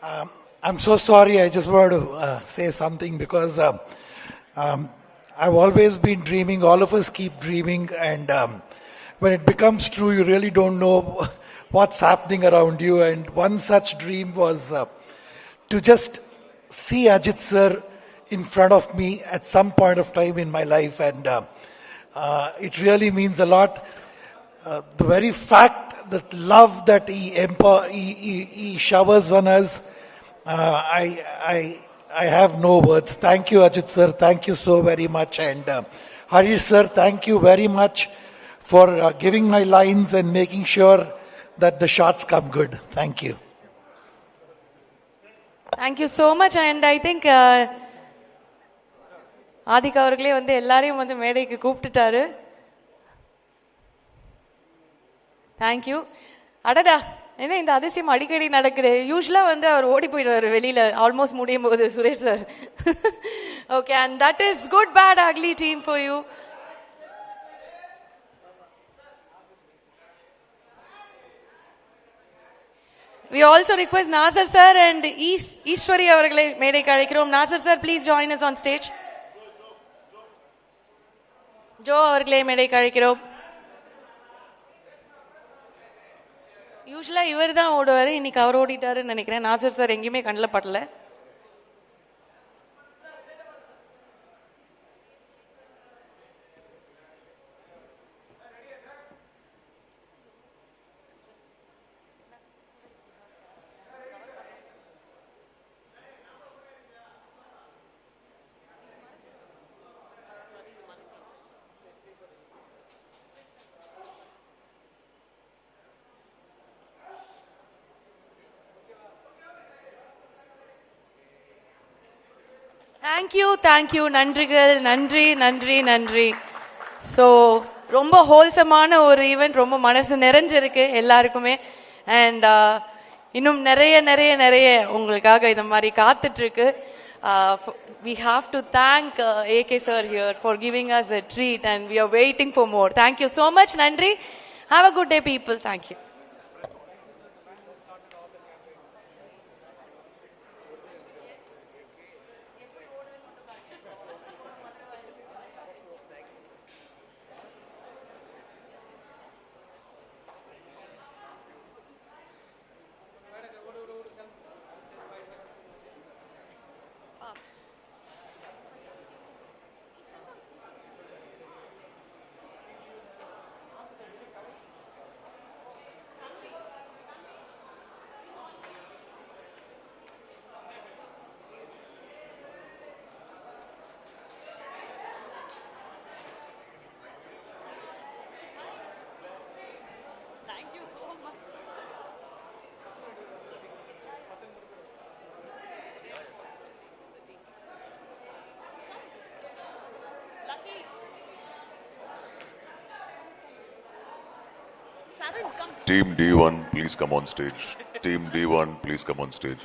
Um, I'm so sorry. I just wanted to say something because I've always been dreaming. All of us keep dreaming, and when it becomes true, you really don't know what's happening around you. And one such dream was to just see Ajit sir in front of me at some point of time in my life, and it really means a lot. The very fact that love that he showers on us, I have no words. Thank you, Ajit sir. Thank you so very much. And Harish sir, thank you very much for giving my lines and making sure that the shots come good. Thank you. Thank you so much. And I think Adhik அவர்களே வந்து எல்லாரையும் வந்து மேடைக்கு கூப்பிட்டுட்டாரு. Thank you. அடடா, என்ன இந்த அதிசயம் அடிக்கடி நடக்குது. யூஸ்வலா வந்து அவர் ஓடி போயிடுவார் வெளியில ஆல்மோஸ்ட் முடியும் போது Suresh sir. Okay, and that is good bad ugly team for you. We also request Nasir sir and Ishwari அவர்களை மேடைக்கு அழைக்கிறோம். Nasir sir, please join us on stage. Joe அவர்களை மேடைக்கு அழைக்கிறோம். யூஸ்வலா இவர் தான் ஓடுவாரு, இன்னைக்கு அவர் ஓடிட்டாருன்னு நினைக்கிறேன். நாசர் சார் எங்கேயுமே கண்ணில் படல. தேங்க்யூ நன்றிகள், நன்றி நன்றி நன்றி. ஸோ ரொம்ப ஹோல்சமான ஒரு ஈவெண்ட், ரொம்ப மனசு நிறைஞ்சிருக்கு எல்லாருக்குமே. அண்ட் இன்னும் நிறைய நிறைய நிறைய உங்களுக்காக இந்த மாதிரி காத்துட்டு இருக்கு. We have to thank AK sir here for giving us a treat and we are waiting for more. Thank you so much. Nandri. Have a good day, people. Thank you. Team D1, please come on stage. Team D1, please come on stage.